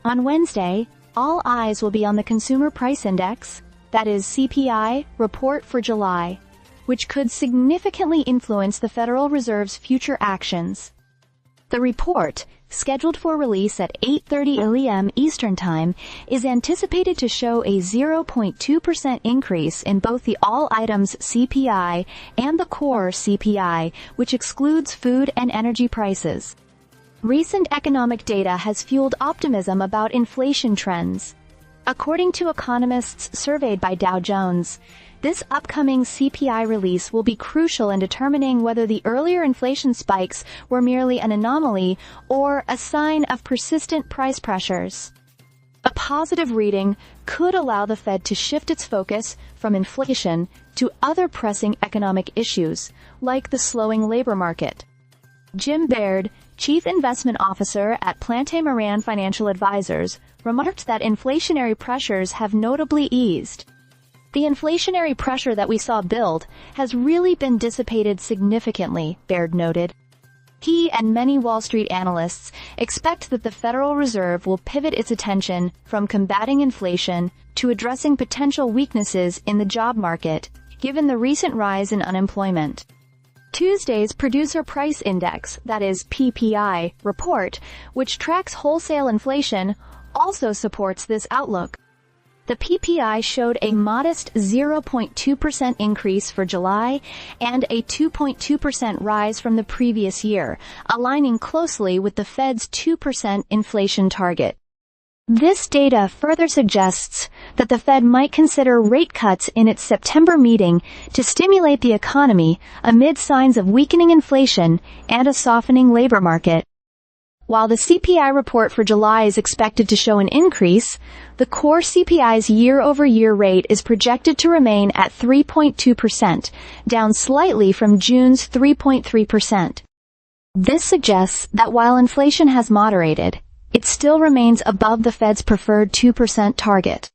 On Wednesday, all eyes will be on the Consumer Price Index, that is CPI, report for July, which could significantly influence the Federal Reserve's future actions. The report, scheduled for release at 8:30 a.m. Eastern Time, is anticipated to show a 0.2% increase in both the all-items CPI and the core CPI, which excludes food and energy prices. Recent economic data has fueled optimism about inflation trends. According to economists surveyed by Dow Jones, this upcoming CPI release will be crucial in determining whether the earlier inflation spikes were merely an anomaly or a sign of persistent price pressures. A positive reading could allow the Fed to shift its focus from inflation to other pressing economic issues, like the slowing labor market. Jim Baird, Chief Investment Officer at Plante Moran Financial Advisors, remarked that inflationary pressures have notably eased. The inflationary pressure that we saw build has really been dissipated significantly, Baird noted. He and many Wall Street analysts expect that the Federal Reserve will pivot its attention from combating inflation to addressing potential weaknesses in the job market, given the recent rise in unemployment. Tuesday's Producer Price Index, that is PPI, report, which tracks wholesale inflation, also supports this outlook. The PPI showed a modest 0.2% increase for July and a 2.2% rise from the previous year, aligning closely with the Fed's 2% inflation target. This data further suggests that the Fed might consider rate cuts in its September meeting to stimulate the economy amid signs of weakening inflation and a softening labor market. While the CPI report for July is expected to show an increase, the core CPI's year-over-year rate is projected to remain at 3.2%, down slightly from June's 3.3%. This suggests that while inflation has moderated, it still remains above the Fed's preferred 2% target.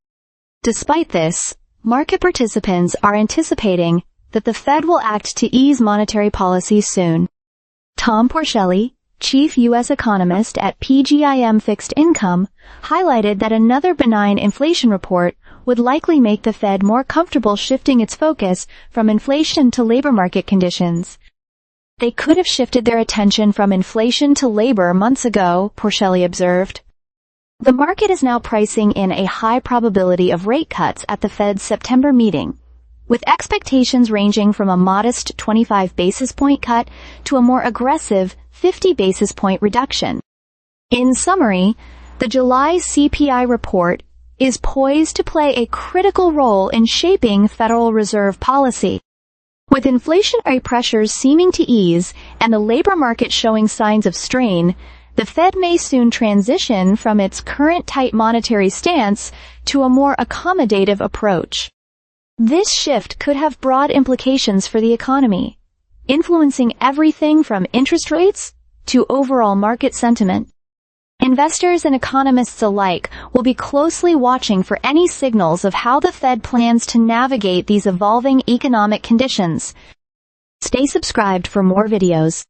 Despite this, market participants are anticipating that the Fed will act to ease monetary policy soon. Tom Porcelli, chief U.S. economist at PGIM Fixed Income, highlighted that another benign inflation report would likely make the Fed more comfortable shifting its focus from inflation to labor market conditions. They could have shifted their attention from inflation to labor months ago, Porcelli observed. The market is now pricing in a high probability of rate cuts at the Fed's September meeting, with expectations ranging from a modest 25 basis point cut to a more aggressive 50 basis point reduction. In summary, the July CPI report is poised to play a critical role in shaping Federal Reserve policy. With inflationary pressures seeming to ease and the labor market showing signs of strain, the Fed may soon transition from its current tight monetary stance to a more accommodative approach. This shift could have broad implications for the economy, influencing everything from interest rates to overall market sentiment. Investors and economists alike will be closely watching for any signals of how the Fed plans to navigate these evolving economic conditions. Stay subscribed for more videos.